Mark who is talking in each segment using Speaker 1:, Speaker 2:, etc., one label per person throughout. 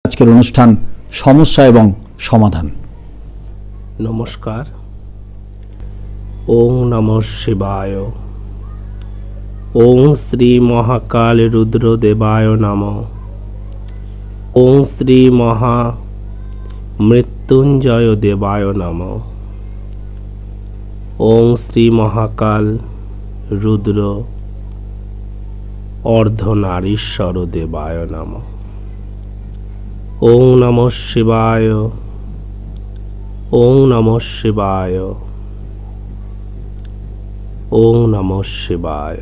Speaker 1: আজকের অনুষ্ঠান সমস্যা এবং সমাধান।
Speaker 2: নমস্কার। ওং নমঃ শিবায়। ওং শ্রী মহাকাল রুদ্র দেবায় নমঃ। ওং শ্রী মহা মৃত্যুঞ্জয় দেবায় নমঃ। ওং শ্রী মহাকাল রুদ্র অর্ধনারীশ্বর দেবায় নমঃ। ওং নমঃ শিবায়। ওং নমঃ শিবায়। ওং নমঃ শিবায়।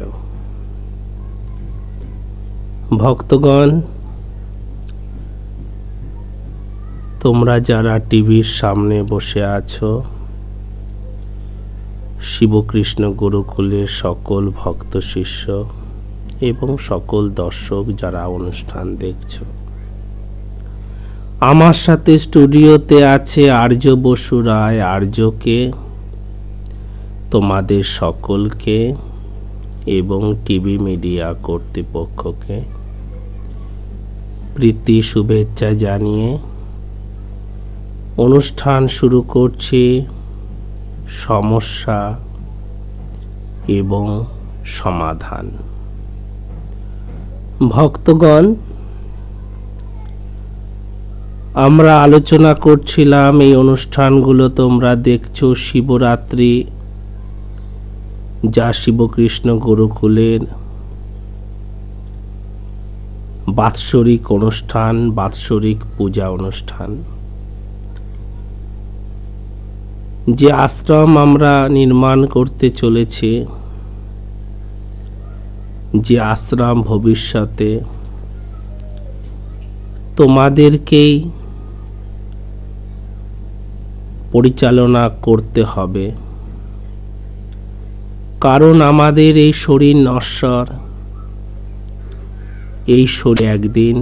Speaker 2: ভক্তগণ, তোমরা যারা টিভির সামনে বসে আছো, শিবকৃষ্ণ গুরুকুলের সকল ভক্ত শিষ্য এবং সকল দর্শক যারা অনুষ্ঠান দেখছো, আমার সাথে স্টুডিওতে আছে আর্য বসু রায়। আর্যকে, তোমাদের সকলকে এবং টিভি মিডিয়া কর্তৃপক্ষকে প্রীতি শুভেচ্ছা জানিয়ে অনুষ্ঠান শুরু করছি সমস্যা এবং সমাধান। ভক্তগণ, আমরা আলোচনা করছিলাম, এই অনুষ্ঠানগুলো তোমরা দেখছো শিবরাত্রি, যা শিবকৃষ্ণ গুরুকুলের বাৎসরিক অনুষ্ঠান, বাৎসরিক পূজা অনুষ্ঠান। যে আশ্রম আমরা নির্মাণ করতে চলেছি, যে আশ্রম ভবিষ্যতে তোমাদেরকেই পরিচালনা করতে হবে, কারণ আমাদের এই শরীর নশ্বর। এই শরীর একদিন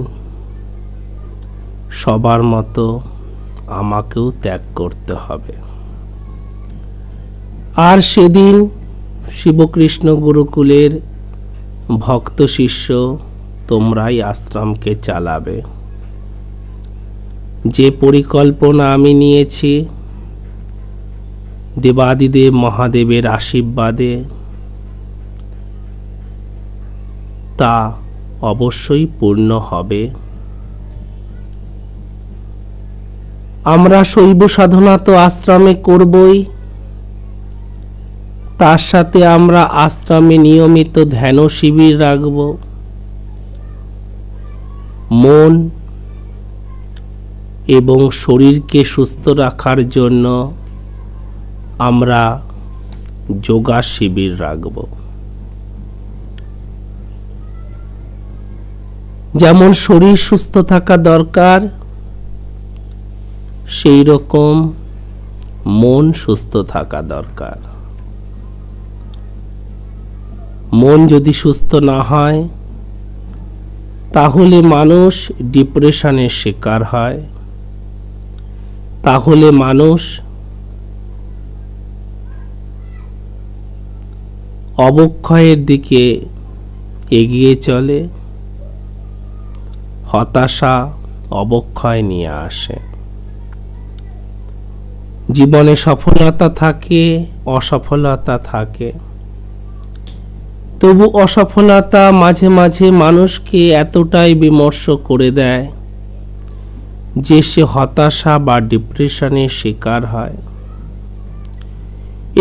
Speaker 2: সবার মতো আমাকেও ত্যাগ করতে হবে, আর সেদিন শিবকৃষ্ণ গুরুকুলের ভক্ত শিষ্য তোমরাই আশ্রমকে চালাবে। যে পরিকল্পনা আমি নিয়েছি, দেবাদিদেব মহাদেবের আশীর্বাদে, তা অবশ্যই পূর্ণ হবে। আমরা শৈব সাধনা তো আশ্রমে করবই, তার সাথে আমরা আশ্রমে নিয়মিত ধ্যান শিবির রাখব। মন এবং শরীরকে সুস্থ রাখার জন্য আমরা যোগা শিবির রাখব। যেমন শরীর সুস্থ থাকা দরকার, সেই রকম মন সুস্থ থাকা দরকার। মন যদি সুস্থ না হয়, তাহলে মানুষ ডিপ্রেশনের শিকার হয়, তাহলে মানুষ অবক্ষয়ের দিকে এগিয়ে চলে, হতাশা অবক্ষয় নিয়ে আসে। জীবনে সফলতা থাকে, অসফলতা থাকে, তবু অসফলতা মাঝে মাঝে মানুষকে এতটাই বিমর্ষ করে দেয় যে সে হতাশা বা ডিপ্রেশনের শিকার হয়,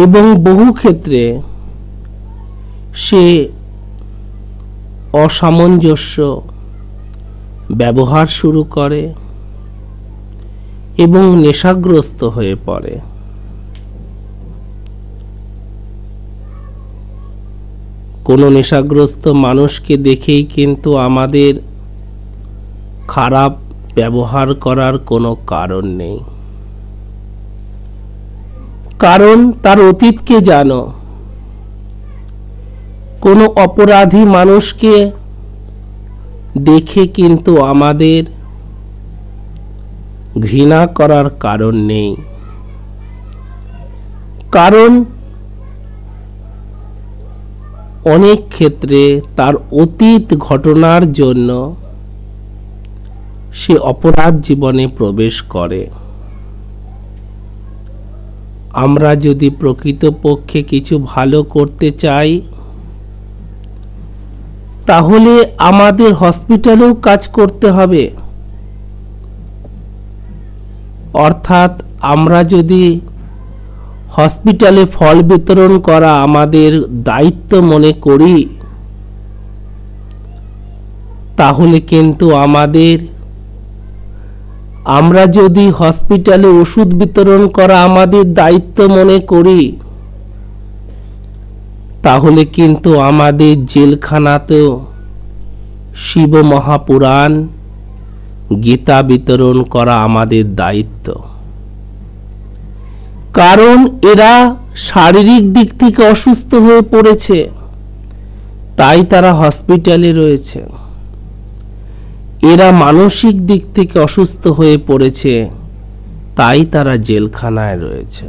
Speaker 2: এবং বহু ক্ষেত্রে সে অসামঞ্জস্য ব্যবহার শুরু করে এবং নেশাগ্রস্ত হয়ে পড়ে। কোনো নেশাগ্রস্ত মানুষকে দেখেই কিন্তু আমাদের খারাপ ব্যবহার করার কোনো কারণ নেই, কারণ তার অতীতকে জানো। কোনো অপরাধী মানুষকে দেখে কিন্তু আমাদের ঘৃণা করার কারণ নেই, কারণ অনেক ক্ষেত্রে তার অতীত ঘটনার জন্য সে অপরাধ জীবনে প্রবেশ করে। আমরা যদি প্রকৃতপক্ষে কিছু ভালো করতে চাই, তাহলে আমাদের হসপিটালেও কাজ করতে হবে। অর্থাৎ আমরা যদি হসপিটালে ফল বিতরণ করা আমাদের দায়িত্ব মনে করি, তাহলে কিন্তু আমরা যদি হসপিটালে ওষুধ বিতরণ করা আমাদের দায়িত্ব মনে করি, তাহলে কিন্তু আমাদের জেলখানাতেও শিব মহাপুরাণ, গীতা বিতরণ করা আমাদের দায়িত্ব। কারণ এরা শারীরিক দিক থেকে অসুস্থ হয়ে পড়েছে, তাই তারা হসপিটালে রয়েছে। এরা মানসিক দিক থেকে অসুস্থ হয়ে পড়েছে, তাই তারা জেলখানায় রয়েছে।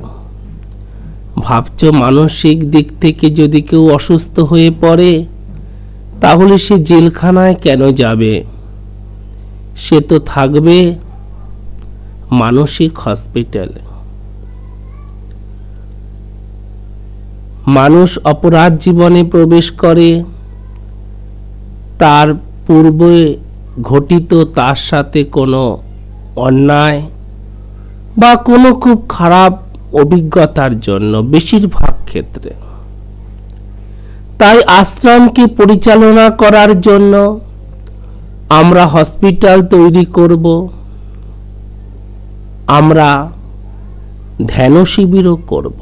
Speaker 2: ভাবছো মানসিক দিক থেকে যদি কেউ অসুস্থ হয়ে পড়ে, তাহলে সে জেলখানায় কেন যাবে? সে তো থাকবে মানসিক হসপিটালে। মানুষ অপরাধ জীবনে প্রবেশ করে, তার পূর্বে ঘটিত তার সাথে কোনো অন্যায় বা কোনো খুব খারাপ অভিজ্ঞতার জন্য, বেশিরভাগ ক্ষেত্রে। তাই আশ্রমকে পরিচালনা করার জন্য আমরা হসপিটাল তৈরি করব, আমরা ধ্যান শিবিরও করব।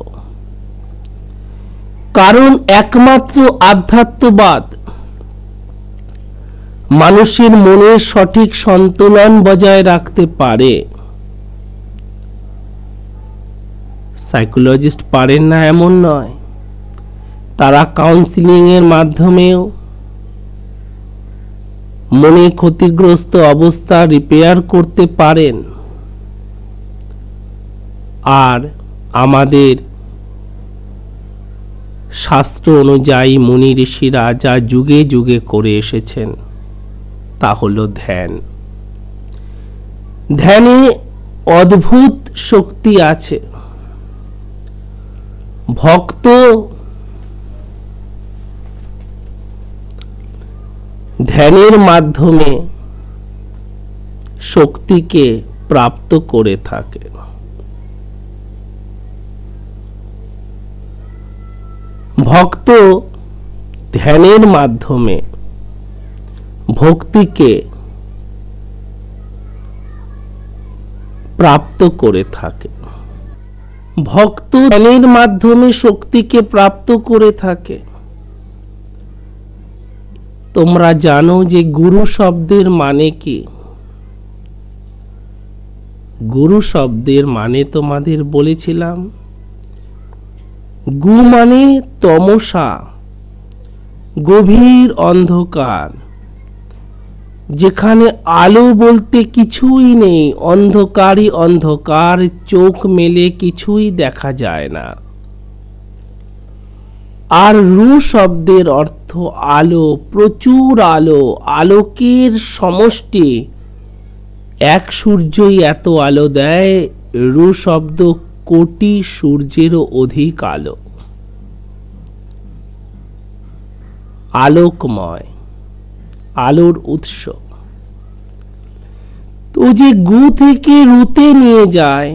Speaker 2: কারণ একমাত্র আধ্যাত্মবাদ মানুষের মনের সঠিক সন্তুলন বজায় রাখতে পারে। সাইকোলজিস্ট পারেন না এমন নয়, তারা কাউন্সিলিং এর মাধ্যমেও মনে ক্ষতিগ্রস্ত অবস্থা রিপেয়ার করতে পারেন। আর আমাদের শাস্ত্র অনুযায়ী মুনি ঋষিরা যা যুগে যুগে করে এসেছেন, তা হলো ধ্যান। ধ্যানে অদ্ভুত শক্তি আছে। ভক্ত ধ্যানের মাধ্যমে শক্তিকে প্রাপ্ত করে থাকে। ভক্ত ধ্যানের মাধ্যমে ভক্তিকে প্রাপ্ত করে থাকে। ভক্ত ধ্যানের মাধ্যমে শক্তিকে প্রাপ্ত করে থাকে। তোমরা জানো যে গুরু শব্দের মানে কি? গুরু শব্দের মানে তোমাদের বলেছিলাম, গু মানে তমসা, গভীর অন্ধকার, যেখানে আলো বলতে কিছুই নেই, অন্ধকারই অন্ধকার, চোখ মেলে কিছুই দেখা যায় না। আর রু শব্দের অর্থ আলো, প্রচুর আলো, আলোকের সমষ্টি। এক সূর্যই এত আলো দেয়, রু শব্দ কোটি সূর্যেরও অধিক আলো। আলোকময়, আলোর উৎস। তো যে গু থেকে রুতে নিয়ে যায়,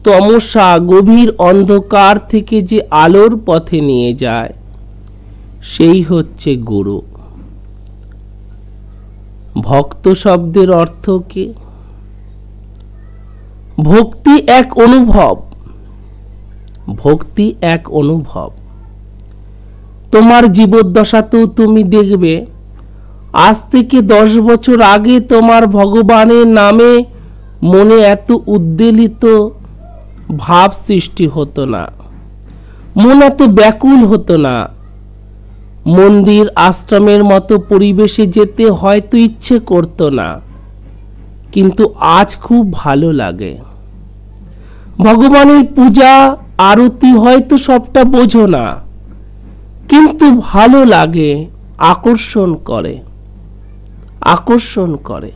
Speaker 2: তমসা গভীর অন্ধকার থেকে যে আলোর পথে নিয়ে যায়, সেই হচ্ছে গুরু। ভক্ত শব্দের অর্থ কি? ভক্তি এক অনুভব। ভক্তি এক অনুভব। তোমার জীবদ্দশাতেও তুমি দেখবে, আজ থেকে 10 বছর আগে তোমার ভগবানের নামে মনে এত উদ্বেলিত ভাব সৃষ্টি হতো না, মন এত ব্যাকুল হতো না, মন্দির আশ্রমের মতো পরিবেশে যেতে হয়তো ইচ্ছে করতো না, কিন্তু আজ খুব ভালো লাগে। ভগবানের পূজা আরতি হয়তো সবটা বোঝো না, কিন্তু ভালো লাগে, আকর্ষণ করে, আকর্ষণ করে।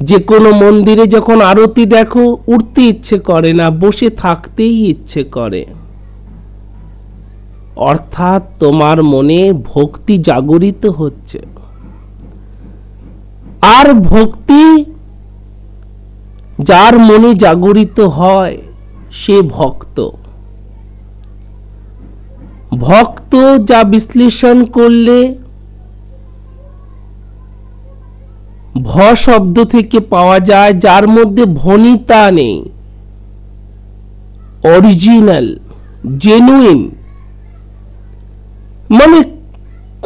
Speaker 2: যে কোনো মন্দিরে যখন আরতি দেখো, উঠতে ইচ্ছে করে না, বসে থাকতেই ইচ্ছে করে। অর্থাৎ তোমার মনে ভক্তি জাগরিত হচ্ছে। আর ভক্তি যার মনে জাগরিত হয় সে ভক্ত। ভক্ত যা বিশ্লেষণ করলে ভ শব্দ থেকে পাওয়া যায়, যার মধ্যে ভনিতা নেই, অরিজিনাল, জেনুইন, মানে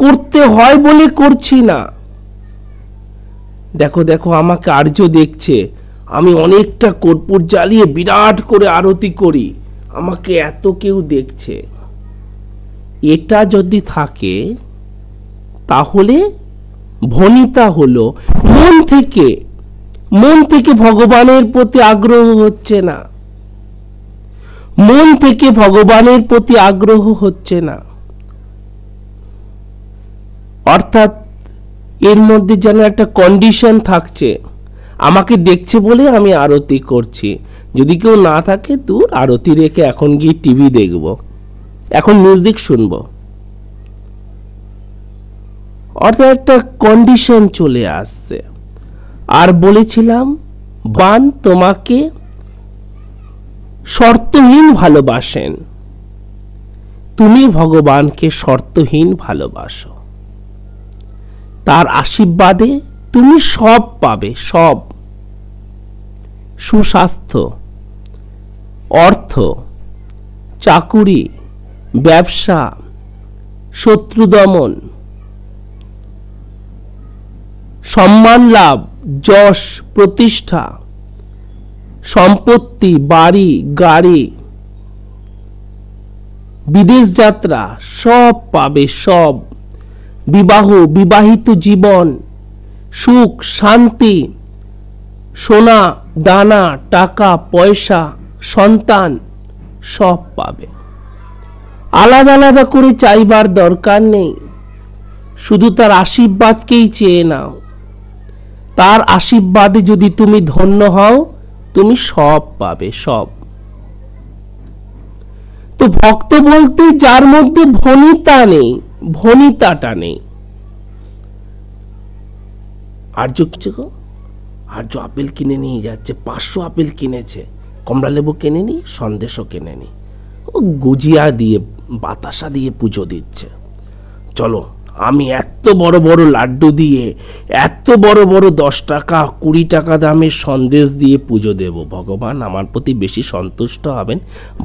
Speaker 2: করতে হয় বলে করছি না। দেখো দেখো, আমাকে আর্য দেখছে, আমি অনেকটা কর্পূর জ্বালিয়ে বিরাট করে আরতি করি, আমাকে এত কেউ দেখছে। এটা যদি থাকে তাহলে ভনিতা হলো মন থেকে ভগবানের প্রতি আগ্রহ হচ্ছে না, মন থেকে ভগবানের প্রতি আগ্রহ হচ্ছে না। অর্থাৎ এর মধ্যে যেন একটা কন্ডিশন থাকছে, আমাকে দেখছে বলে আমি আরতি করছি। যদি কেউ না থাকে, দূর, আরতি রেখে এখন গিয়ে টিভি দেখব, এখন মিউজিক শুনবো। অর্থাৎ একটা কন্ডিশন চলে আসছে। আর বলেছিলাম, ভগবান তোমাকে শর্তহীন ভালোবাসেন, তুমি ভগবানকে শর্তহীন ভালোবাসো। তার আশীর্বাদে তুমি সব পাবে, সব। সুস্বাস্থ্য, অর্থ, চাকুরি, ব্যবসা, শত্রু দমন, সম্মান লাভ, যশ, প্রতিষ্ঠা, সম্পত্তি, বাড়ি, গাড়ি, বিদেশ যাত্রা, সব পাবে, সব। বিবাহ, বিবাহিত জীবন, সুখ, শান্তি, সোনা দানা, টাকা পয়সা, সন্তান, সব পাবে। আলাদা আলাদা করে চাইবার দরকার নেই, শুধু তার আশীর্বাদকেই চেয়ে নাও। তার আশীর্বাদে যদি তুমি ধন্য হও, তুমি সব পাবে, সব। তো ভক্ত বলতে যার মধ্যে ভনিতা নেই, ভনিতাটা নেই। আর্য কিছু গো, আর্য আপেল কিনে নিয়ে যাচ্ছে, 500 আপেল কিনেছে, কমলা লেবু কিনেনি, সন্দেশও কিনেনি, ও গুজিয়া দিয়ে বাতাসা দিয়ে পুজো দিচ্ছে। চলো, আমি এত বড় বড় লাড্ডু দিয়ে, এত বড় বড় 10 টাকা 20 টাকা দামের সন্দেশ দিয়ে পুজো দেব, ভগবান আমার প্রতি বেশি সন্তুষ্ট হবেন।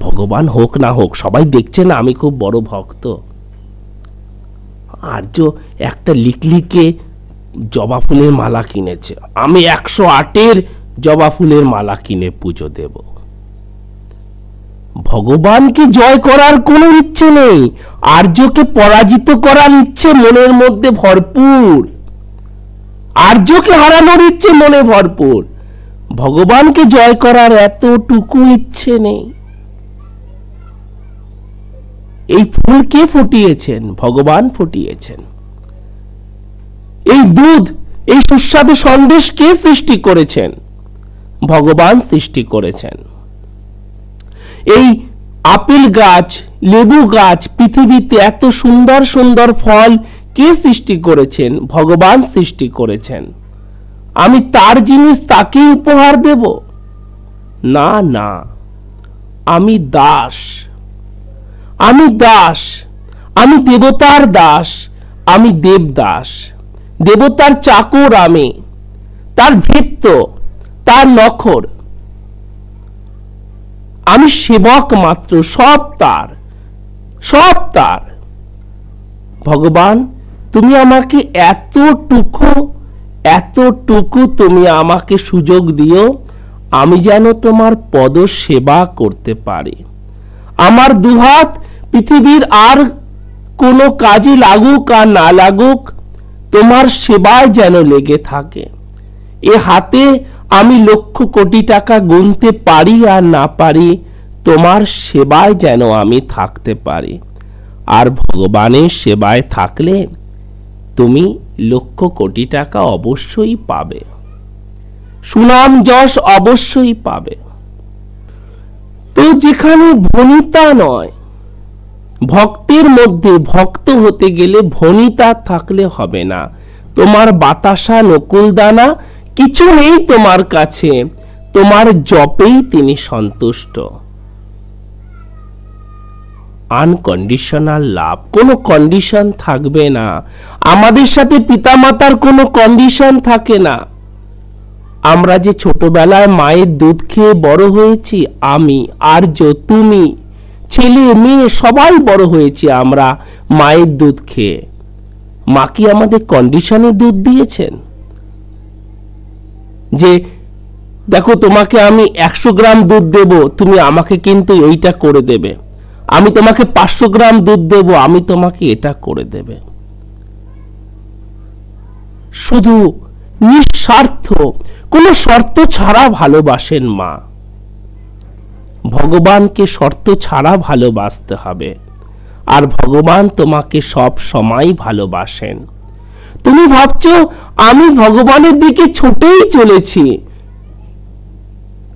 Speaker 2: ভগবান হোক না হোক, সবাই দেখছে না আমি খুব বড় ভক্ত। আর্য একটা লিকলিকে জবা ফুলের মালা কিনেছে, আমি 108-এর জবা ফুলের মালা কিনে পুজো দেব। ভগবানকে জয় করার কোনো ইচ্ছে নেই, আর্যকে পরাজিত করার ইচ্ছে মনের মধ্যে ভরপুর, আর্যকে হারানোর ইচ্ছে মনে ভরপুর। ভগবানকে জয় করার এতটুকু ইচ্ছে নেই। এই ফুল কে ফুটিয়েছেন? ভগবান ফুটিয়েছেন। এই দুধ, এই সুস্বাদু সন্দেশ কে সৃষ্টি করেছেন? ভগবান সৃষ্টি করেছেন। এই আপেল গাছ, লেবু গাছ, পৃথিবীতে এত সুন্দর সুন্দর ফল কে সৃষ্টি করেছেন? ভগবান সৃষ্টি করেছেন। আমি তার জিনিস তাকেই উপহার দেব? না না, আমি দাস, আমি দাস, আমি দেবতার দাস, আমি দেবদাস, দেবতার চাকর, আমি তার ভৃত্য, তার নখর, আমি সেবক মাত্র, সব তার, সব তার। ভগবান, তুমি আমাকে এতটুকু তুমি আমাকে সুযোগ দিও, আমি যেন তোমার পদ সেবা করতে পারি। আমার দুহাত পৃথিবীর আর কোনো কাজে লাগুক আর না লাগুক, তোমার সেবায় যেন লেগে থাকে। এ হাতে আমি লক্ষ কোটি টাকা গুনতে পারি আর না পারি, তোমার সেবায় যেন আমি থাকতে পারি। আর ভগবানের সেবায় থাকলে তুমি লক্ষ কোটি টাকা অবশ্যই পাবে। সুনাম যশ অবশ্যই পাবে। তো যেখানে ভনিতা নয়, ভক্তের মধ্যে ভক্ত হতে গেলে ভনিতা থাকলে হবে না। তোমার বাতাসা নকুলদানা কিছু নেই তোমার কাছে, তোমার জপেই তিনি সন্তুষ্ট। আনকন্ডিশনাল লাভ, কোনো কন্ডিশন থাকবে না। আমাদের সাথে পিতামাতার কোনো কন্ডিশন থাকে না। আমরা যে ছোটবেলায় মায়ের দুধ খেয়ে বড় হয়েছি, আমি আর্য, তুমি, ছেলে মেয়ে সবাই বড় হয়েছি আমরা মায়ের দুধ খেয়ে। মা কি আমাদের কন্ডিশনে দুধ দিয়েছেন যে দেখো তোমাকে আমি 100 গ্রাম দুধ দেব, তুমি আমাকে কিন্তু এইটা করে দেবে, আমি তোমাকে 500 গ্রাম দুধ দেব, আমি তোমাকে এটা করে দেবে। শুধু নিঃস্বার্থ, কোনো শর্ত ছাড়া ভালোবাসেন মা। ভগবানকে শর্ত ছাড়া ভালোবাসতে হবে, আর ভগবান তোমাকে সব সময় ভালোবাসেন। তুমি ভাবছো আমি ভগবানের দিকে ছুটেই চলেছি,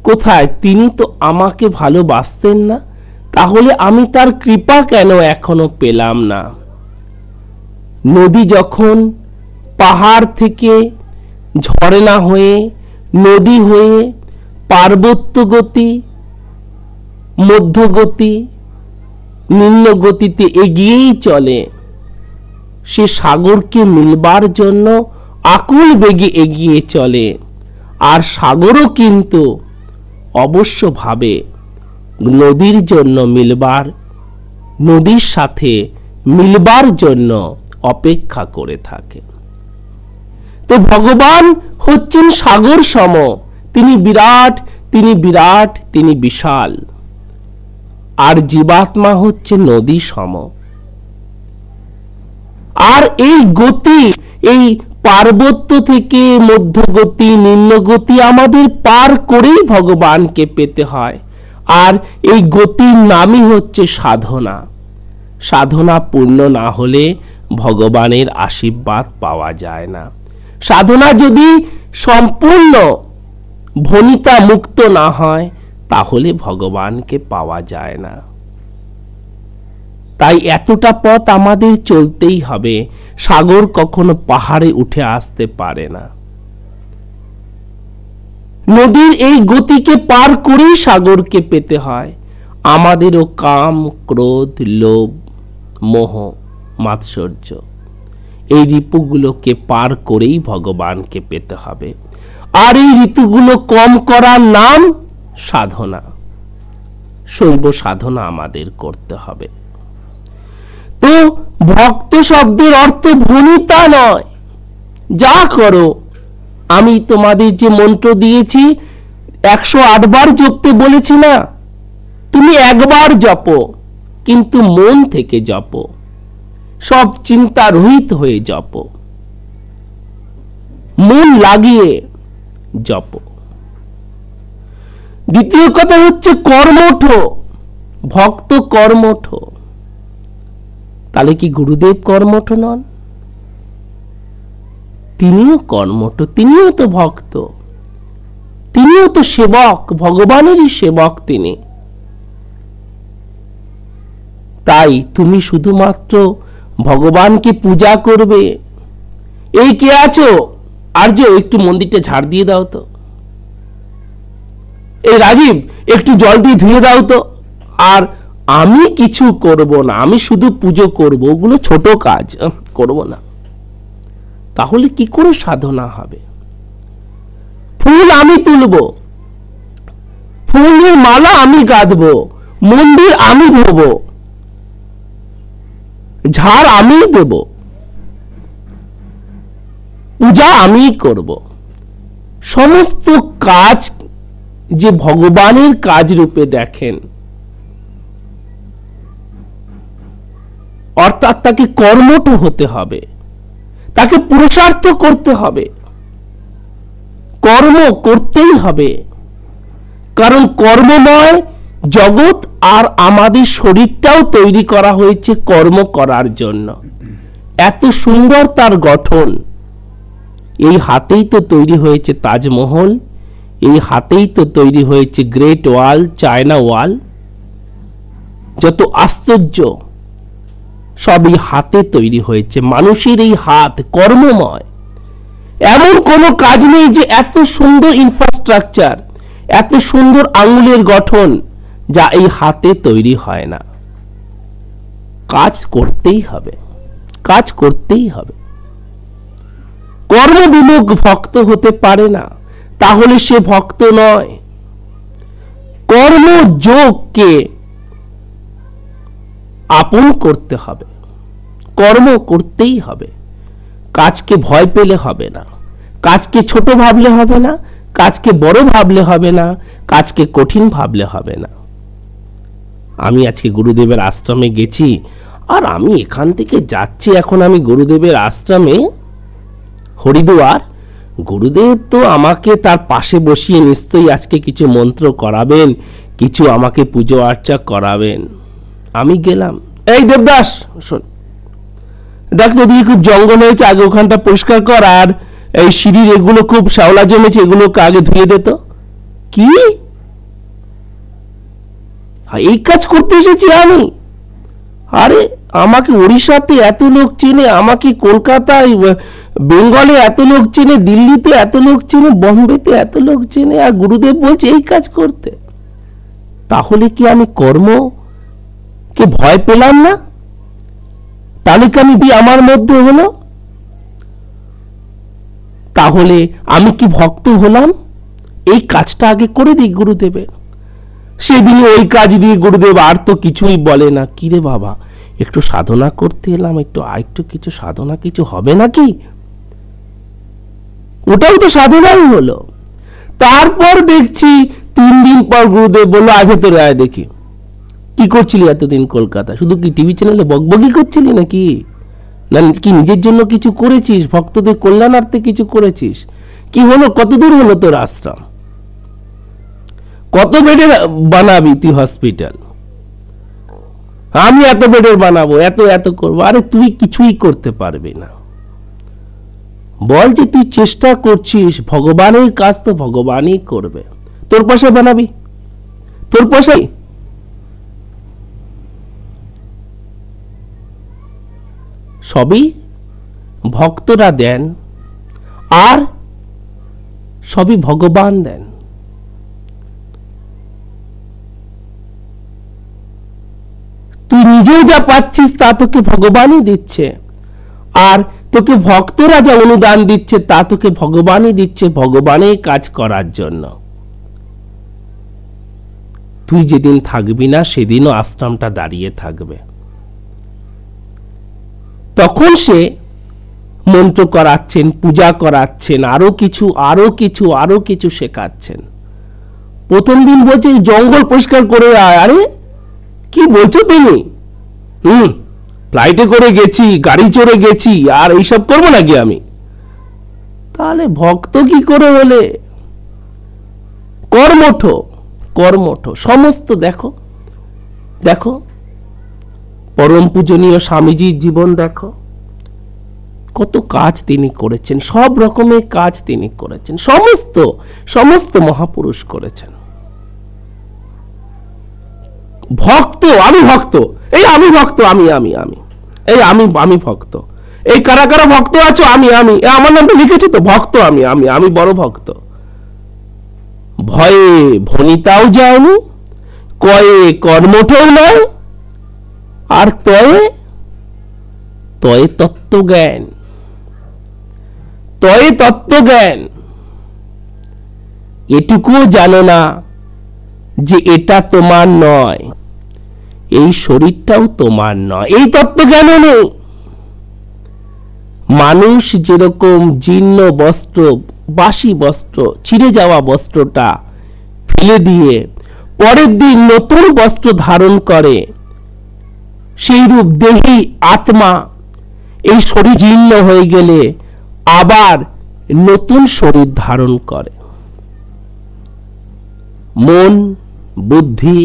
Speaker 2: কোথায়? তিনি তো আমাকে ভালোবাসতেন না, তাহলে আমি তার কৃপা কেন এখনো পেলাম না? নদী যখন পাহাড় থেকে ঝর্ণা হয়ে, নদী হয়ে, পার্বত্য গতি, মধ্যগতি, নিম্ন গতিতে এগিয়েই চলে, সে সাগরকে মিলবার জন্য আকুল বেগে এগিয়ে চলে। আর সাগরও কিন্তু অবশ্যভাবে নদীর জন্য মিলবার, নদীর সাথে মিলবার জন্য অপেক্ষা করে থাকে। তো ভগবান হচ্ছেন সাগর সম, তিনি বিরাট, তিনি বিরাট, তিনি বিশাল। আর জীবাত্মা হচ্ছে নদী সম। আর এই গতি, এই পার্বত্য থেকে মধ্যগতি, নিম্নগতি আমাদের পার করেই ভগবানকে পেতে হয়। আর এই গতির নামই হচ্ছে সাধনা। সাধনা পূর্ণ না হলে ভগবানের আশীর্বাদ পাওয়া যায় না। সাধনা যদি সম্পূর্ণ ভনিতা মুক্ত না হয়, তাহলে ভগবানকে পাওয়া যায় না। তাই এতটা পথ আমাদের চলতেই হবে। সাগর কখনো পাহাড়ে উঠে আসতে পারে না। নদীর এই গতিকে পার করেই সাগরকে পেতে হয়। আমাদেরও কাম, ক্রোধ, লোভ, মোহ, মাৎসর্য, এই ঋতুগুলোকে পার করেই ভগবানকে পেতে হবে। আর এই ঋতুগুলো কম করার নাম সাধনা। শৈব সাধনা আমাদের করতে হবে। তো ভক্ত শব্দের অর্থ ভনিতা নয়। যা করো, আমি তোমাদের যে মন্ত্র দিয়েছি 108 বার জপতে বলেছি না, তুমি একবার জপো, কিন্তু মন থেকে জপো, সব চিন্তা রহিত হয়ে জপো, মন লাগিয়ে জপো। দ্বিতীয় কথা হচ্ছে কর্মঠ, ভক্ত কর্মঠ। তাহলে কি গুরুদেব কর্মঠ নন? তিনিও কর্মঠ, তিনিও তো ভক্ত, তিনিও তো সেবক, ভগবানেরই সেবক তিনি। তাই তুমি শুধুমাত্র ভগবানকে পূজা করবে। এই কে আছো? আর্য, একটু মন্দিরটা ঝাড় দিয়ে দাও তো। এই রাজীব, একটু জল দিয়ে ধুয়ে দাও তো। আর আমি কিছু করব না, আমি শুধু পুজো করব, ওগুলো ছোট কাজ, করব না। তাহলে কি করে সাধনা হবে? ফুল আমি তুলব, ফুলের মালা আমি গাঁথব, মন্দির আমি ধোব, ঝাড় আমি দেব, পূজা আমি করব। সমস্ত কাজ যে ভগবানের কাজ রূপে দেখেন, অর্থাৎ তাকে কর্মঠ হতে হবে, তাকে পুরুষার্থ করতে হবে, কর্ম করতেই হবে। কারণ কর্মময় জগৎ, আর আমাদের শরীরটাও তৈরি করা হয়েছে কর্ম করার জন্য। এত সুন্দর তার গঠন। এই হাতেই তো তৈরি হয়েছে তাজমহল, এই হাতেই তো তৈরি হয়েছে গ্রেট ওয়াল, চায়না ওয়াল। যত আশ্চর্য সবই হাতে তৈরি হয়েছে। মানুষের এই হাত কর্মময়। এমন কোনো কাজ নেই যে এত সুন্দর ইনফ্রাস্ট্রাকচার, এত সুন্দর আঙুলের গঠন যা এই হাতে তৈরি হয় না। কাজ করতেই হবে, কাজ করতেই হবে। কর্মবিমুখ ভক্ত হতে পারে না, তাহলে সে ভক্ত নয়। কর্মযোগকে আপন করতে হবে, কর্ম করতেই হবে। কাজকে ভয় পেলে হবে না, কাজকে ছোট ভাবলে হবে না, কাজকে বড় ভাবলে হবে না, কাজকে কঠিন ভাবলে হবে না। আমি আজকে গুরুদেবের আশ্রমে গেছি, আর আমি এখান থেকে যাচ্ছি, এখন আমি গুরুদেবের আশ্রমে হরিদ্বার। গুরুদেব তো আমাকে তার পাশে বসিয়ে নিশ্চয়ই আজকে কিছু মন্ত্র করাবেন, কিছু আমাকে পুজো আর্চা করাবেন। আমি গেলাম, এই দেবদাস শোন, দেখ তোদিকে খুব জঙ্গল হয়েছে, আগে ওখানটা পরিষ্কার কর, আর এই সিঁড়ির এগুলো খুব শ্যাওলা জমেছে, এগুলোকে আগে ধুয়ে দে তো। কি এই কাজ করতে এসেছি আমি? আরে আমাকে উড়িষ্যাতে এত লোক চেনে, আমাকে কলকাতায় বেঙ্গলে এত লোক চেনে, দিল্লিতে এত লোক চেনে, বম্বেতে এত লোক চেনে, আর গুরুদেব বলছে এই কাজ করতে। তাহলে কি আমি কর্মকে ভয় পেলাম না? তাহলে কি আমি আমার মধ্যে হলো? তাহলে আমি কি ভক্ত হলাম? এই কাজটা আগে করে দিই গুরুদেবের। সেদিনে ওই কাজ দিয়ে গুরুদেব আর তো কিছুই বলে না। কিরে বাবা, একটু সাধনা করতে এলাম, একটু কিছু সাধনা কিছু হবে নাকি? ওটাও তো সাধনাই হলো। তারপর দেখছি 3 দিন পর গুরুদেব বললো, আয় ভেতরে আয় দেখি। কি করছিলি এতদিন কলকাতা? শুধু কি টিভি চ্যানেলে বকবকি করছিলি নাকি? না কি নিজের জন্য কিছু করেছিস? ভক্তদের কল্যাণার্থে কিছু করেছিস? কি হলো? কত দূর হলো তোর আশ্রম? কত বেডের বানাবি তুই হসপিটাল? আমি এত বেডের বানাবো, এত এত করবো। আরে তুই কিছুই করতে পারবি না। বল যে তুই চেষ্টা করছিস, ভগবানের কাজ তো ভগবানই করবে। তোর পয়সা বানাবি, তোর পয়সাই। সবই ভক্তরা দেন, আর সবই ভগবান দেন। তুই নিজেও যা পাচ্ছিস তা তোকে ভগবানই দিচ্ছে, আর তোকে ভক্তরা যা অনুদান দিচ্ছে তা তোকে ভগবানই দিচ্ছে ভগবানের কাজ করার জন্য। তুই যেদিন থাকবি না সেদিনও আশ্রমটা দাঁড়িয়ে থাকবে। তখন সে মন্ত্র করাচ্ছেন, পূজা করাচ্ছেন, আরো কিছু শেখাচ্ছেন। প্রথম দিন বলছে জঙ্গল পরিষ্কার করে আয়। আরে কি বলছো তুমি? ফ্লাইটে করে গেছি, গাড়ি চড়ে গেছি, আর এইসব করবো নাকি আমি? তাহলে ভক্ত কি করে হলে? কর্মঠ, কর্মঠ সমস্ত। দেখো দেখো পরম পূজনীয় স্বামীজির জীবন দেখো, কত কাজ তিনি করেছেন, সব রকমের কাজ তিনি করেছেন, সমস্ত মহাপুরুষ করেছেন। ভক্ত, আমি ভক্ত, এই আমি ভক্ত, আমি ভক্ত। এই কারা কারা ভক্ত আছো? আমি আমার নামটা লিখেছি তো, ভক্ত আমি বড় ভক্ত। ভয়ে ভনিতাও যায়নি, কয়ে কর্মঠও নয়, আর তয়ে তত্ত্বজ্ঞান, এটুকুও জানো না যে এটা তোমার নয়, এই শরীরটাও তোমার নয়, এই তত্ত্বজ্ঞানও নেই। মানুষ যেরকম জীর্ণ বস্ত্র, বাসি বস্ত্র, ছিঁড়ে যাওয়া বস্ত্রটা ফেলে দিয়ে পরের দিন নতুন বস্ত্র ধারণ করে, সেইরূপ দেহি আত্মা এই শরীর জীর্ণ হয়ে গেলে আবার নতুন শরীর ধারণ করে। মন বুদ্ধি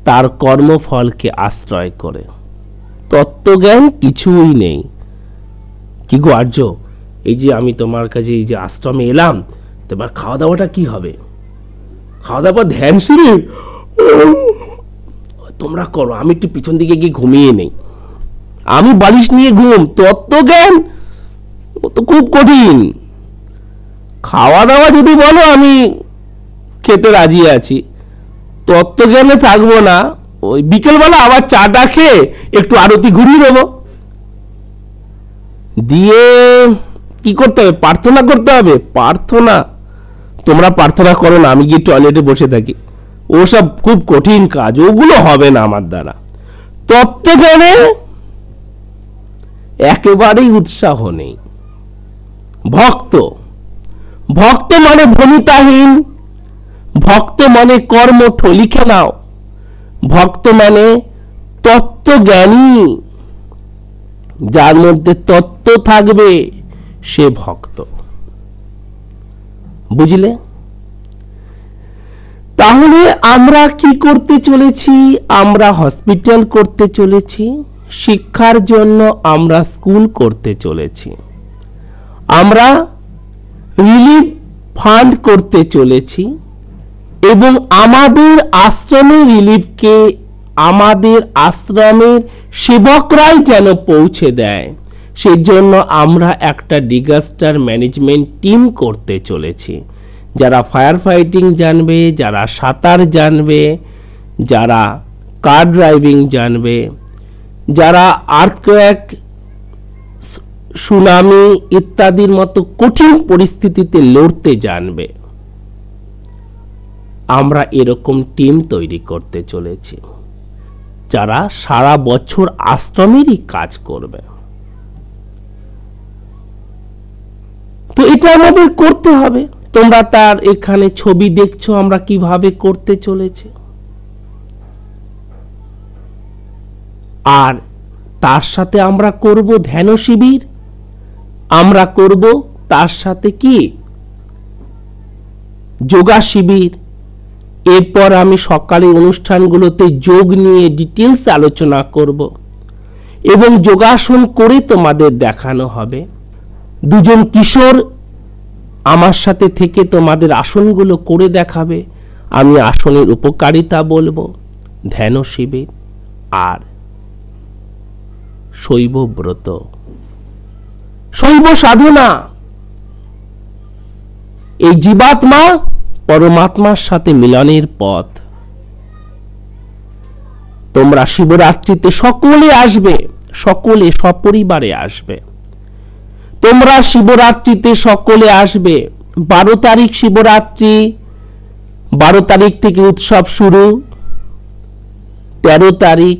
Speaker 2: তার কর্মফলকে আশ্রয় করে, তত্ত্বজ্ঞান কিছুই নেই। কি গো আর্য, এই যে আমি তোমার কাছে এই যে আশ্রমে এলাম, তোমার খাওয়া দাওয়াটা কি হবে? খাওয়া দাওয়ার পর ধ্যান শিবির, তোমরা করো, আমি একটু পিছন দিকে গিয়ে ঘুমিয়ে নেই। আমি বালিশ নিয়ে ঘুম, তত্ত্বজ্ঞান ও তো খুব কঠিন। খাওয়া দাওয়া যদি বলো আমি খেতে রাজি আছি, তত্ত্বজ্ঞানে থাকবো না। ওই বিকেলবেলা আবার চাটা খেয়ে একটু আরতি ঘুরিয়ে দেবো, দিয়ে কি করতে হবে, প্রার্থনা করতে হবে। প্রার্থনা তোমরা প্রার্থনা করো না, আমি গিয়ে টয়লেটে বসে থাকি, ওসব খুব কঠিন কাজ, ওগুলো হবে না আমার দ্বারা। তত্ত্বজ্ঞানে একেবারেই উৎসাহ নেই। ভক্ত, ভক্ত মানে ভনিতাহীন, ভক্ত মানে কর্মঠ, লিখে নাও। ভক্ত মানে তত্ত্বজ্ঞানী, যার মধ্যে তত্ত্ব থাকবে সে ভক্ত। বুঝলে? তাহলে আমরা কি করতে চলেছি? আমরা হসপিটাল করতে চলেছি, শিক্ষার জন্য আমরা স্কুল করতে চলেছি, আমরা রিলিফ ফান্ড করতে চলেছি, এবং আমাদের আশ্রমে রিলিফকে আমাদের আশ্রমের সেবকরাই যেন পৌঁছে দেয়, সেজন্য আমরা একটা ডিজাস্টার ম্যানেজমেন্ট টিম করতে চলেছি, যারা ফায়ার ফাইটিং জানবে, যারা সাঁতার জানবে, যারা কার ড্রাইভিং জানবে, যারা আর্থকোয়েক, সুনামি ইত্যাদির মতো কঠিন পরিস্থিতিতে লড়তে জানবে। আমরা এরকম টিম তৈরি করতে চলেছি, যারা সারা বছর আশ্রমেরই কাজ করবে। তো এটা আমাদের করতে হবে। তোমরা তার এখানে ছবি দেখছো আমরা কিভাবে করতে চলেছি, আর তার সাথে আমরা করব ধ্যান শিবির, আমরা করব তার সাথে কি যোগা শিবির। এরপর আমি সকালে অনুষ্ঠানগুলোতে যোগ নিয়ে ডিটেলস আলোচনা করব এবং যোগাসন করে তোমাদের দেখানো হবে। দুজন কিশোর আমার সাথে থেকে তোমাদের আসনগুলো করে দেখাবে, আমি আসনের উপকারিতা বলবো, ধ্যান শিবির আর শৈব ব্রত, শৈব সাধনা। এই জীবাত্মা পরমাত্মার সাথে মিলনের পথ। তোমরা শিবরাত্রিতে সকলে আসবে, সকলে সপরিবারে আসবে। তোমরা শিবরাত্রিতে সকলে আসবে। 12 তারিখ শিবরাত্রি, 12 তারিখ থেকে উৎসব শুরু, 13 তারিখ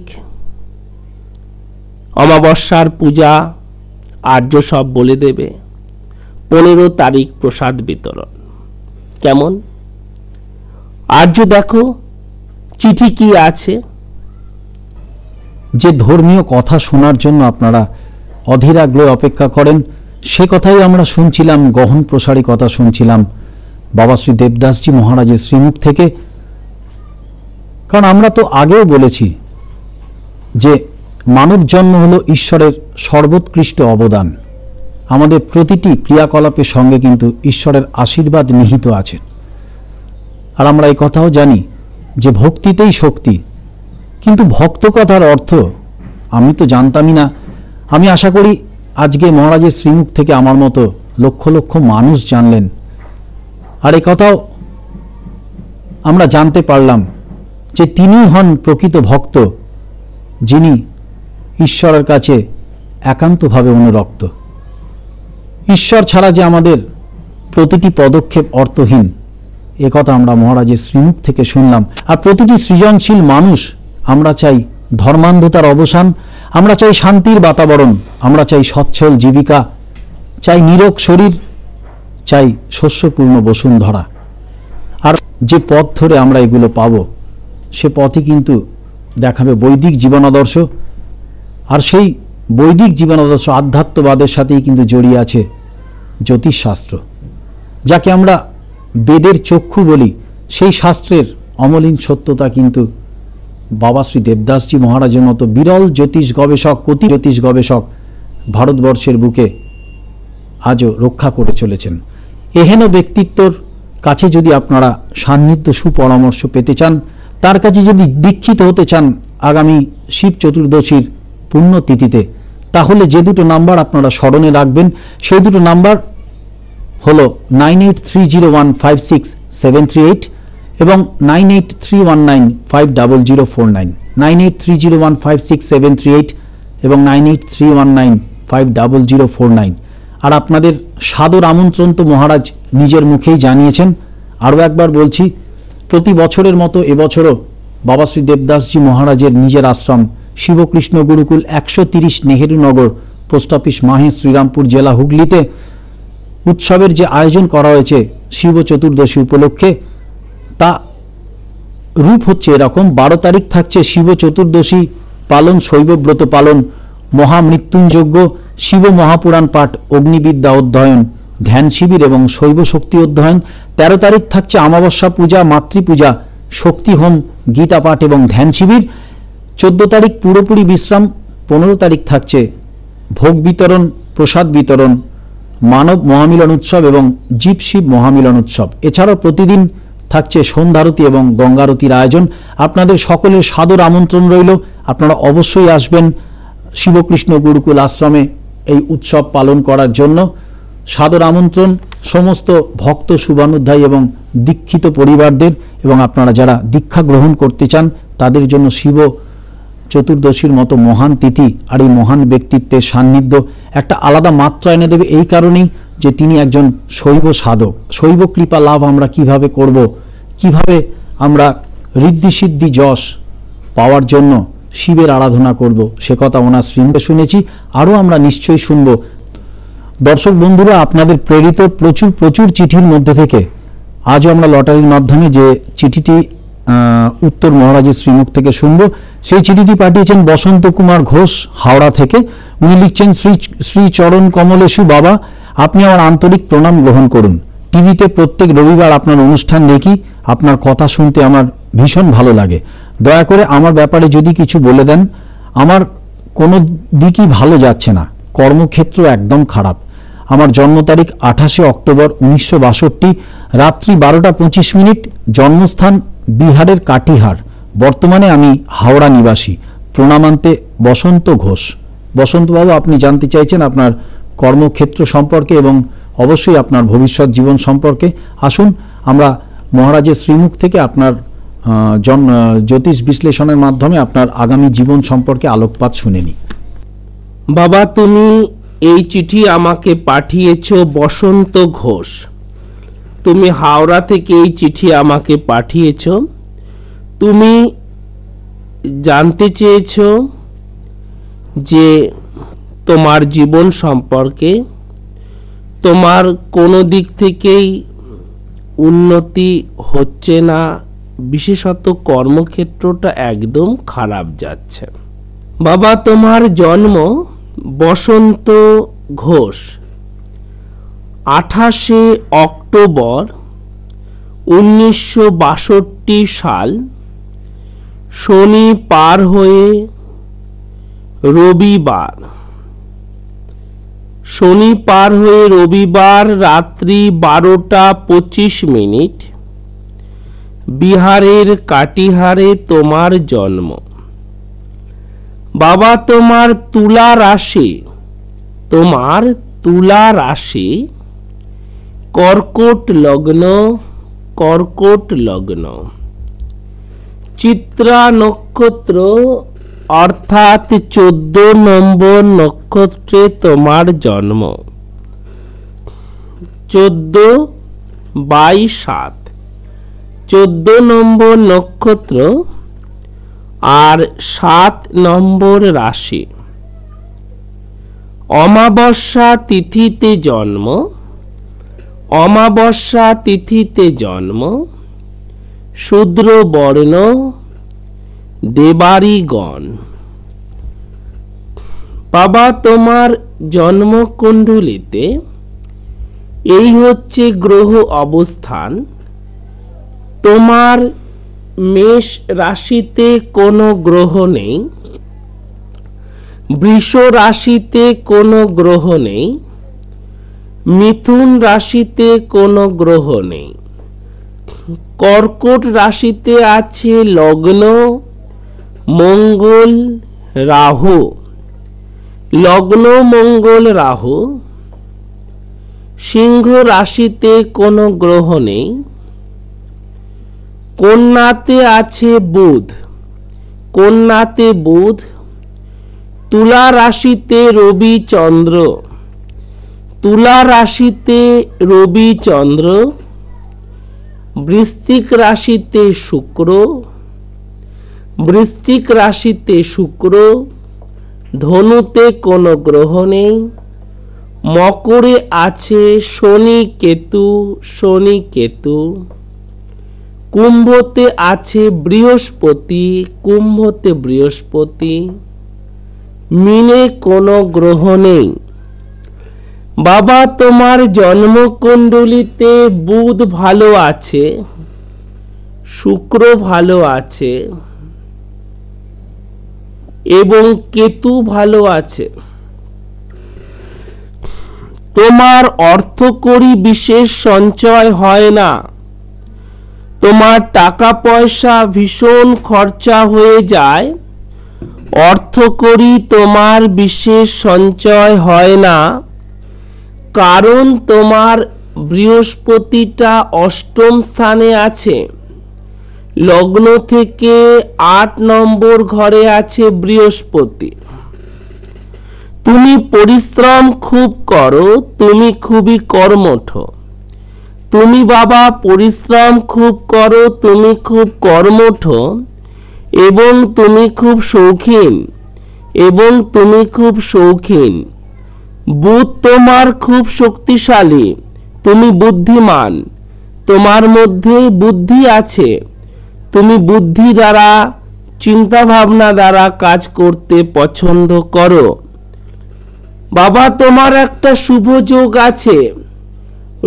Speaker 2: অমাবস্যার পূজা, আর্য সব বলে দেবে, 15 তারিখ প্রসাদ বিতরণ। কেমন আর্য দেখো চিঠি কি আছে।
Speaker 1: যে ধর্মীয় কথা শোনার জন্য আপনারা অধীর আগ্রহে অপেক্ষা করেন, সে কথাই আমরা শুনছিলাম, গহন প্রসারী কথা শুনছিলাম বাবা শ্রী দেবদাসজি মহারাজের শ্রীমুখ থেকে। কারণ আমরা তো আগেও বলেছি যে মানব জন্ম হলো ঈশ্বরের সর্বোৎকৃষ্ট অবদান। আমাদের প্রতিটি ক্রিয়াকলাপের সঙ্গে কিন্তু ঈশ্বরের আশীর্বাদ নিহিত আছে। আর আমরা এই কথাও জানি যে ভক্তিতেই শক্তি। কিন্তু ভক্ত কথার অর্থ আমি তো জানতামই না। আমি আশা করি আজকে মহারাজের শ্রীমুখ থেকে আমার মতো লক্ষ লক্ষ মানুষ জানলেন। আর এই কথাও আমরা জানতে পারলাম যে তিনি হন প্রকৃত ভক্ত, যিনি ঈশ্বরের কাছে একান্তভাবে অনুরক্ত। ঈশ্বর ছাড়া যে আমাদের প্রতিটি পদক্ষেপ অর্থহীন, একথা আমরা মহারাজের শ্রীমুখ থেকে শুনলাম। আর প্রতিটি সৃজনশীল মানুষ আমরা চাই ধর্মান্ধতার অবসান, আমরা চাই শান্তির বাতাবরণ, আমরা চাই সচ্ছল জীবিকা, চাই নিরোগ শরীর, চাই শস্যপূর্ণ বসুন্ধরা। আর যে পথ ধরে আমরা এগুলো পাব, সে পথই কিন্তু দেখাবে বৈদিক জীবনাদর্শ। আর সেই বৈদিক জীবনাদর্শ আধ্যাত্মবাদের সাথেই কিন্তু জড়িয়ে আছে জ্যোতিষশাস্ত্র, যাকে আমরা বেদের চক্ষু বলি। সেই শাস্ত্রের অমলিন সত্যতা কিন্তু বাবা শ্রী দেবদাসজি মহারাজের মতো বিরল জ্যোতিষ গবেষক, কোটি জ্যোতিষ গবেষক ভারতবর্ষের বুকে আজও রক্ষা করে চলেছেন। এহেন ব্যক্তিত্বর কাছে যদি আপনারা সান্নিধ্য সুপরামর্শ পেতে চান, তার কাছে যদি দীক্ষিত হতে চান আগামী শিব চতুর্দশীর পুণ্যতিথিতে, তাহলে যে দুটো নাম্বার আপনারা স্মরণে রাখবেন সেই দুটো নাম্বার হলো 9830156738 এবং 9831950049, 9830156738 এবং 9831950049। আর আপনাদের সাদর আমন্ত্রণ তো মহারাজ নিজের মুখেই জানিয়েছেন। আরও একবার বলছি, প্রতি বছরের মতো এবছরও বাবা শ্রী দেবদাসজি মহারাজের নিজের আশ্রম শিবকৃষ্ণ গুরুকুল 130 নেহেরু নগর, পোস্ট অফিস মাহে, শ্রীরামপুর জেলা, হুগলিতে উৎসবের যে আয়োজন করা হয়েছে শিব চতুর্দশী উপলক্ষে, তা রূপ হচ্ছে এরকম। 12 তারিখ থাকছে শিব চতুর্দশী পালন, শৈবব্রত পালন, মহামৃত্যুঞ্যজ্ঞ, শিব মহাপুরাণ পাঠ, অগ্নিবিদ্যা অধ্যয়ন, ধ্যান শিবির এবং শৈব শক্তি অধ্যয়ন। 13 তারিখ থাকছে অমাবস্যা পূজা, মাতৃপূজা, শক্তি হোম, গীতা পাঠ এবং ধ্যান শিবির। 14 তারিখ পুরোপুরি বিশ্রাম। 15 তারিখ থাকছে ভোগ বিতরণ, প্রসাদ বিতরণ, মানব মহামিলন উৎসব এবং জীব শিব মহামিলন উৎসব। এছাড়াও প্রতিদিন থাকছে সন্ধ্যারতি এবং গঙ্গারতির আয়োজন। আপনাদের সকলের সাদর আমন্ত্রণ রইল, আপনারা অবশ্যই আসবেন শিবকৃষ্ণ গুরুকুল আশ্রমে এই উৎসব পালন করার জন্য। সাদর আমন্ত্রণ সমস্ত ভক্ত, শুভানুধ্যায়ী এবং দীক্ষিত পরিবারদের, এবং আপনারা যারা দীক্ষা গ্রহণ করতে চান তাদের জন্য শিব চতুর্দশীর মতো মহান তিথি আর এই মহান ব্যক্তিত্বের সান্নিধ্য একটা আলাদা মাত্রা এনে দেবে, এই কারণেই যে তিনি একজন শৈব সাধক। শৈব কৃপা লাভ আমরা কিভাবে করব, কিভাবে আমরা ঋদ্ধি সিদ্ধি যশ পাওয়ার জন্য শিবের আরাধনা করব, সে কথা ওনার শ্রীমুখে শুনেছি, আরও আমরা নিশ্চয়ই শুনব। দর্শক বন্ধুরা, আপনাদের প্রেরিত প্রচুর প্রচুর চিঠির মধ্যে থেকে আজও আমরা লটারির মাধ্যমে যে চিঠিটি উত্তর মহারাজের শ্রীমুখ থেকে শুনব, সেই চিঠিটি পাঠিয়েছেন বসন্ত কুমার ঘোষ, হাওড়া থেকে। উনি লিখছেন, শ্রী চরণ কমলেশু বাবা, আপনি আমার আন্তরিক প্রণাম গ্রহণ করুন। টিভিতে প্রত্যেক রবিবার আপনার অনুষ্ঠান দেখি, আপনার কথা শুনতে আমার ভীষণ ভালো লাগে। দয়া করে আমার ব্যাপারে যদি কিছু বলে দেন। আমার কোনো দিকই ভালো যাচ্ছে না, কর্মক্ষেত্র একদম খারাপ। আমার জন্ম তারিখ 28 অক্টোবর 1962, রাত্রি 12টা 25 মিনিট, জন্মস্থান বিহারের কাটিহার, বর্তমানে আমি হাওড়া নিবাসী। প্রণামান্তে বসন্ত ঘোষ। বসন্তবাবু, আপনি জানতে চাইছেন আপনার কর্মক্ষেত্র সম্পর্কে এবং অবশ্যই আপনার ভবিষ্যৎ জীবন সম্পর্কে। আসুন আমরা মহারাজের শ্রীমুখ থেকে আপনার জ্যোতিষ বিশ্লেষণের মাধ্যমে আপনার আগামী জীবন সম্পর্কে আলোকপাত শুনে নিই।
Speaker 2: বাবা, তুমি এই চিঠি আমাকে পাঠিয়েছ বসন্ত ঘোষ। তুমি হাওড়া থেকে এই চিঠি আমাকে পাঠিয়েছ। তুমি জানতে চেয়েছ যে তোমার জীবন সম্পর্কে, তোমার কোনো দিক থেকেই উন্নতি হচ্ছে না, বিশেষত কর্মক্ষেত্রটা একদম খারাপ যাচ্ছে। বাবা, তোমার জন্ম বসন্ত ঘোষ 28 অক্টোবর 1962 সাল, শনি পার হয়ে রবিবার। শনি পার হয়ে রবিবার রাত্রি 12টা 25 মিনিট, বিহারের কাটিহারে তোমার জন্ম। বাবা, তোমার তুলা রাশি, কর্কট লগ্ন, চিত্রা নক্ষত্র অর্থাৎ 14 নম্বর নক্ষত্রে তোমার জন্ম। 14/7, 14 নম্বর নক্ষত্র আর 7 নম্বর রাশি। অমাবস্যা তিথিতে জন্ম, শূদ্র বর্ণ, দেবারিগণ। বাবা, তোমার জন্মকুণ্ডলিতে এই হচ্ছে গ্রহ অবস্থান। তোমার মেষ রাশিতে কোনো গ্রহ নেই, বৃষ রাশিতে কোনো গ্রহ নেই, মিথুন রাশিতে কোনো গ্রহ নেই, কর্কট রাশিতে আছে লগ্ন মঙ্গল রাহু, লগ্ন মঙ্গল রাহু। সিংহ রাশিতে কোনো গ্রহ নেই। কন্যাতে আছে বুধ, কন্যাতে বুধ। তুলা রাশিতে রবি চন্দ্র, তুলা রাশিতে রবি চন্দ্র। বৃশ্চিক রাশিতে শুক্র, বৃশ্চিক রাশিতে শুক্র। ধনুতে কোনো গ্রহ নেই। মকরে আছে শনি কেতু, শনি কেতু। কুম্ভতে আছে বৃহস্পতি, কুম্ভতে বৃহস্পতি। মীনে কোনো গ্রহ নেই। বাবা তোমার জন্মকুণ্ডলিতে বুধ ভালো আছে, শুক্র ভালো আছে এবং কেতু ভালো আছে। তোমার অর্থকড়ি বিশেষ সঞ্চয় হয় না। তোমার টাকা পয়সা ভীষণ খরচা হয়ে যায়। অর্থকড়ি তোমার বিশেষ সঞ্চয় হয় না, কারণ তোমার বৃহস্পতিটা অষ্টম স্থানে আছে। লগ্ন থেকে 8 নম্বর ঘরে আছে বৃহস্পতি। তুমি পরিশ্রম খুব করো, তুমি খুবই কর্মঠ। তুমি বাবা পরিশ্রম খুব করো, তুমি খুব কর্মঠ এবং তুমি খুব শৌখিন, এবং তুমি খুব শৌখিন। বুধ তোমার খুব শক্তিশালী, তুমি বুদ্ধিমান, তোমার মধ্যে বুদ্ধি আছে। তুমি বুদ্ধি দ্বারা, চিন্তা ভাবনা দ্বারা কাজ করতে পছন্দ করো। বাবা তোমার একটা শুভ যোগ আছে,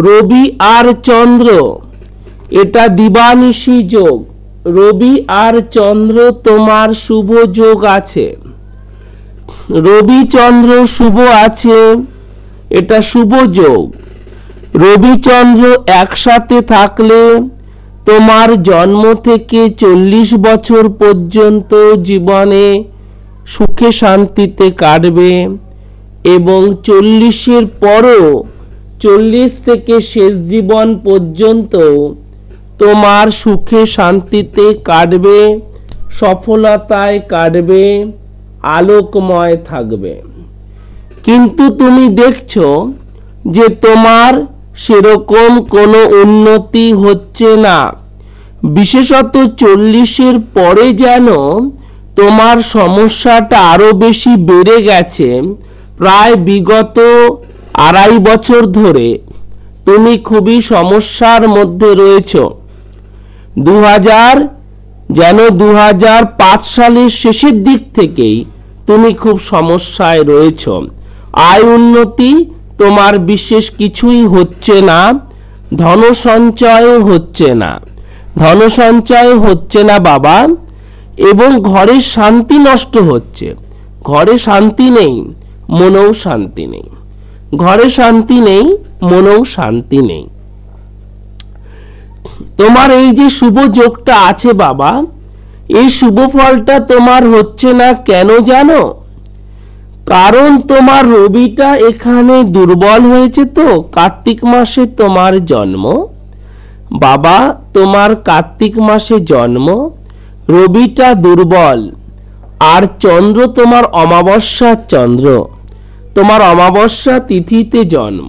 Speaker 2: রবি আর চন্দ্র, এটা দিবানিশি যোগ। রবি আর চন্দ্র তোমার শুভ যোগ আছে। রবি চন্দ্র শুভ আছে, এটা শুভ যোগ। রবি চন্দ্র একসাথে থাকলে তোমার জন্ম থেকে 40 বছর পর্যন্ত জীবনে সুখে শান্তিতে কাটবে এবং 40-এর পরও 40 থেকে শেষ জীবন পর্যন্ত তোমার সুখে শান্তিতে কাটবে, সফলতায় কাটবে, আলোকময় থাকবে। কিন্তু তুমি দেখছো যে তোমার সেরকম কোনো উন্নতি হচ্ছে না। বিশেষত 40-এর পরে যেন তোমার সমস্যাটা আরো বেশি বেড়ে গেছে। প্রায় বিগত 2.5 বছর ধরে তুমি খুবই সমস্যার মধ্যে রয়েছো। 2005 সালের শেষের দিক থেকেই তুমি খুব সমস্যায় রয়েছো। আয় উন্নতি তোমার বিশেষ কিছুই হচ্ছে না, ধন সঞ্চয় হচ্ছে না, ধন সঞ্চয় হচ্ছে না বাবা, এবং ঘরের শান্তি নষ্ট হচ্ছে। ঘরে শান্তি নেই, মনেও শান্তি নেই। ঘরে শান্তি নেই, মনেও শান্তি নেই। তোমার এই যে শুভ যোগটা আছে বাবা, এই শুভ ফলটা তোমার হচ্ছে না কেন জানো? কারণ তোমার রবিটা এখানে দুর্বল হয়েছে। তো কার্তিক মাসে তোমার জন্ম বাবা, তোমার কার্তিক মাসে জন্ম, রবিটা দুর্বল। আর চন্দ্র তোমার অমাবস্যার চন্দ্র, তোমার অমাবস্যা তিথিতে জন্ম।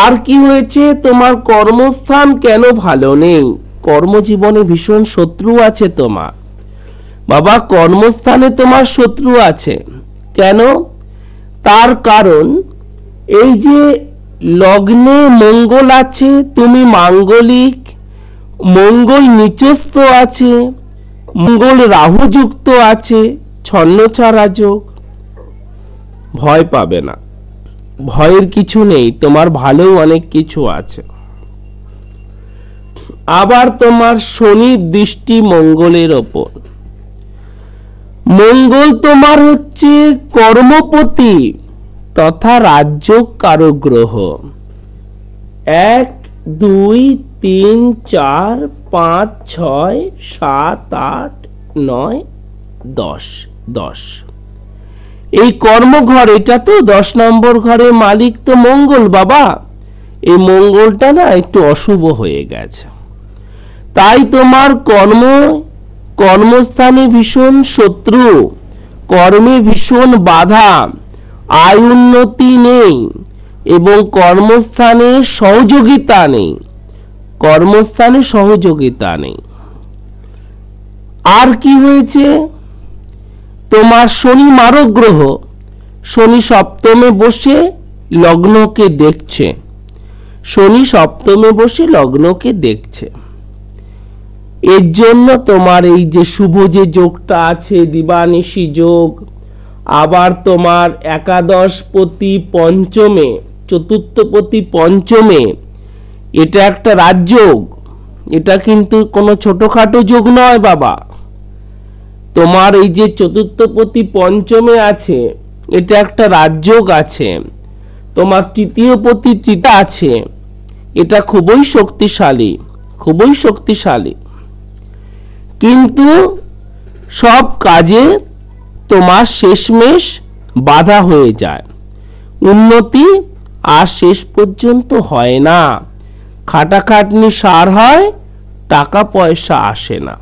Speaker 2: আর কি হয়েছে, তোমার কর্মস্থান কেন ভালো নেই? কর্মজীবনে ভীষণ শত্রু আছে তোমার বাবা, কর্মস্থানে তোমার শত্রু আছে। কেন? তার কারণ এই যে লগ্নে মঙ্গল আছে, তুমি মাঙ্গলিক, মঙ্গল নিচস্থ আছে, মঙ্গল রাহু যুক্ত আছে, ছন্নছাড়া যোগ। ভয় পাবে না, ভয়ের কিছু নেই, তোমার ভালো অনেক কিছু আছে। আবার তোমার শনির দৃষ্টি মঙ্গলের ওপর। মঙ্গল তোমার হচ্ছে কর্মপতি তথা রাজ্য কারক গ্রহ। 1, 2, 3 4 5 6 7 8 9 10 10। এই কর্মঘর, এটা তো 10 নম্বর ঘরের মালিক তো মঙ্গল বাবা। এই মঙ্গলটা না একটু অশুভ হয়ে গেছে, তাই তোমার কর্মস্থানে ভীষণ শত্রু, কর্মে ভীষণ বাধা, আয় উন্নতি নেই এবং কর্মস্থানে সহযোগিতা নেই, কর্মস্থানে সহযোগিতা নেই। আর কি হয়েছে, তোমার শনি মারক গ্রহ, শনি সপ্তমে বসে লগ্নকে দেখছে, শনি সপ্তমে বসে লগ্নকে দেখছে। এর জন্য তোমার এই যে শুভ যে যোগটা আছে, দিবানিশি যোগ, আবার তোমার একাদশপতি পঞ্চমে, চতুর্থপতি পঞ্চমে, এটা একটা রাজযোগ। এটা কিন্তু কোনো ছোটখাটো যোগ নয় বাবা। তোমার এই যে চতুর্থপতি পঞ্চমে আছে, এটা একটা রাজযোগ আছে। তোমার তৃতীয়পতি তৃতীয় আছে, এটা খুবই শক্তিশালী, খুবই শক্তিশালী। কিন্তু সব কাজে তোমার শেষমেশ বাধা হয়ে যায়, উন্নতি আর শেষ পর্যন্ত হয় না। খাটাখাটনি সার হয়, টাকা পয়সা আসে না।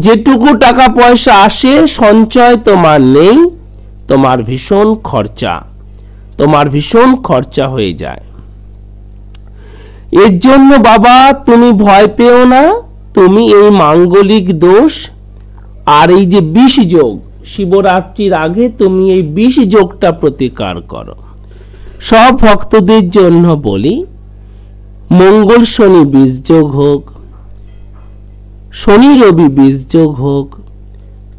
Speaker 2: যেটুকু টাকা পয়সা আসে সঞ্চয় তোমার নেই, তোমার ভীষণ খরচা, তোমার ভীষণ খরচা হয়ে যায়। এর জন্য বাবা তুমি ভয় পেও না, তুমি এই মাঙ্গলিক দোষ আর এই যে বিষ যোগ, শিবরাত্রির আগে তুমি এই বিষ যোগটা প্রতিকার করো। সব ভক্তদের জন্য বলি, মঙ্গল শনি বিষ যোগ হোক, শনি রবি বিষ যোগ হোক,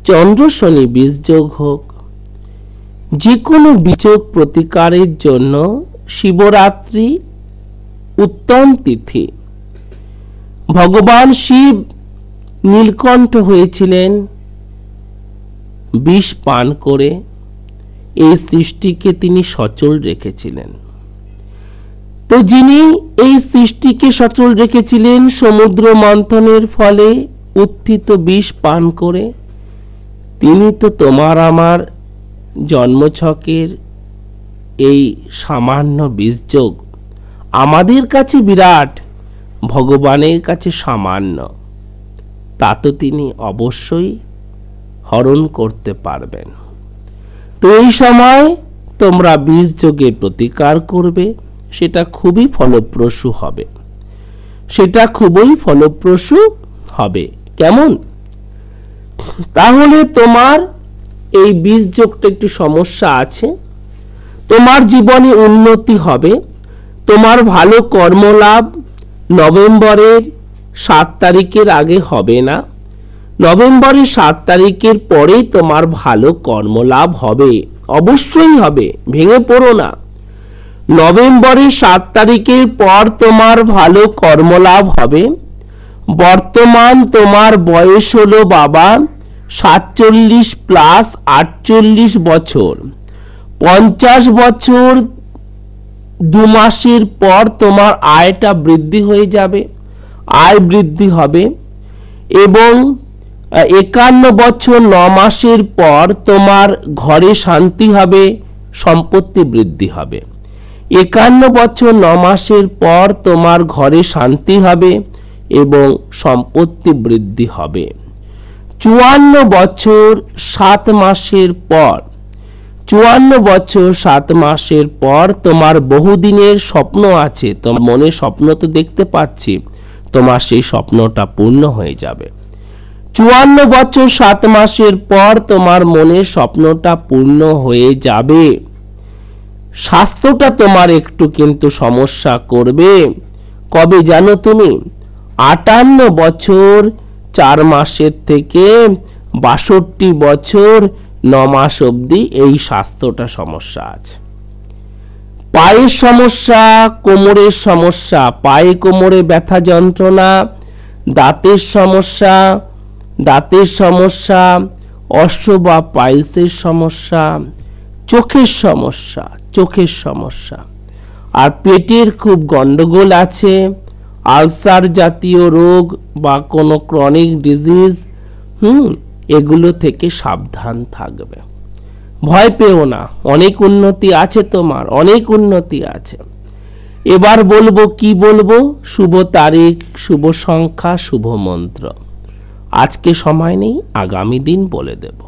Speaker 2: চন্দ্র শনি বিষ যোগ হোক, যে কোনো বিযোগ প্রতিকারের জন্য শিবরাত্রি উত্তম তিথি। ভগবান শিব নীলকণ্ঠ হয়েছিলেন বিষ পান করে, এই সৃষ্টিকে তিনি সচল রেখেছিলেন। তো যিনি এই সৃষ্টিকে সচল রেখেছিলেন সমুদ্র মন্থনের ফলে উত্থিত বিষ পান করে, তিনি তো তোমার আমার জন্মছকের এই সামান্য বীজযোগ আমাদের কাছে বিরাট, ভগবানের কাছে সামান্য, তা তো তিনি অবশ্যই হরণ করতে পারবেন। তো এই সময় তোমরা বীজযোগের প্রতিকার করবে, সেটা খুবই ফলপ্রসূ হবে, সেটা খুবই ফলপ্রসূ হবে। কেমন? তাহলে তোমার এই বীজযোগটা একটু সমস্যা আছে, তোমার জীবনে উন্নতি হবে, তোমার ভালো কর্মলাভ নভেম্বরের 7 তারিখের আগে হবে না, নভেম্বরের 7 তারিখের পরেই তোমার ভালো কর্মলাভ হবে, অবশ্যই হবে, ভেঙে পড়ো না। নভেম্বরের 7 তারিখের পর তোমার ভালো কর্মলাভ হবে। বর্তমান তোমার বয়স হলো বাবা 47 প্লাস 48 বছর। 50 বছর 2 মাসের পর তোমার আয়টা বৃদ্ধি হয়ে যাবে, আয় বৃদ্ধি হবে। এবং 51 বছর 9 মাসের পর তোমার ঘরে শান্তি হবে, সম্পত্তি বৃদ্ধি হবে। 51 বছর 9 মাসের পর তোমার ঘরে শান্তি হবে এবং সম্পত্তি বৃদ্ধি হবে। 54 বছর 7 মাসের পর, 54 বছর 7 মাসের পর তোমার বহুদিনের স্বপ্ন আছে, তোমার মনে স্বপ্ন তো দেখতে পাচ্ছি, তোমার সেই স্বপ্নটা পূর্ণ হয়ে যাবে। 54 বছর 7 মাসের পর তোমার মনের স্বপ্নটা পূর্ণ হয়ে যাবে। স্বাস্থ্যটা তোমার একটু কিন্তু সমস্যা করবে। কবে জানো তুমি? 58 বছর 4 মাসের থেকে 62 বছর 9 মাস অবধি এই স্বাস্থ্যটা সমস্যা আছে। পায়ের সমস্যা, কোমরের সমস্যা, পায়ে কোমরে ব্যথা যন্ত্রণা, দাঁতের সমস্যা, অশ্ব বা পাইলসের সমস্যা, চোখের সমস্যা, আর পেটের খুব গন্ডগোল আছে, আলসার জাতীয় রোগ বা কোনো ক্রনিক ডিজিজ এগুলো থেকে সাবধান থাকবে। ভয় পেও না, অনেক উন্নতি আছে, তোমার অনেক উন্নতি আছে। এবার বলবো কি বলবো, শুভ তারিখ, শুভ সংখ্যা, শুভ মন্ত্র। আজকে সময় নেই, আগামী দিন বলে দেব।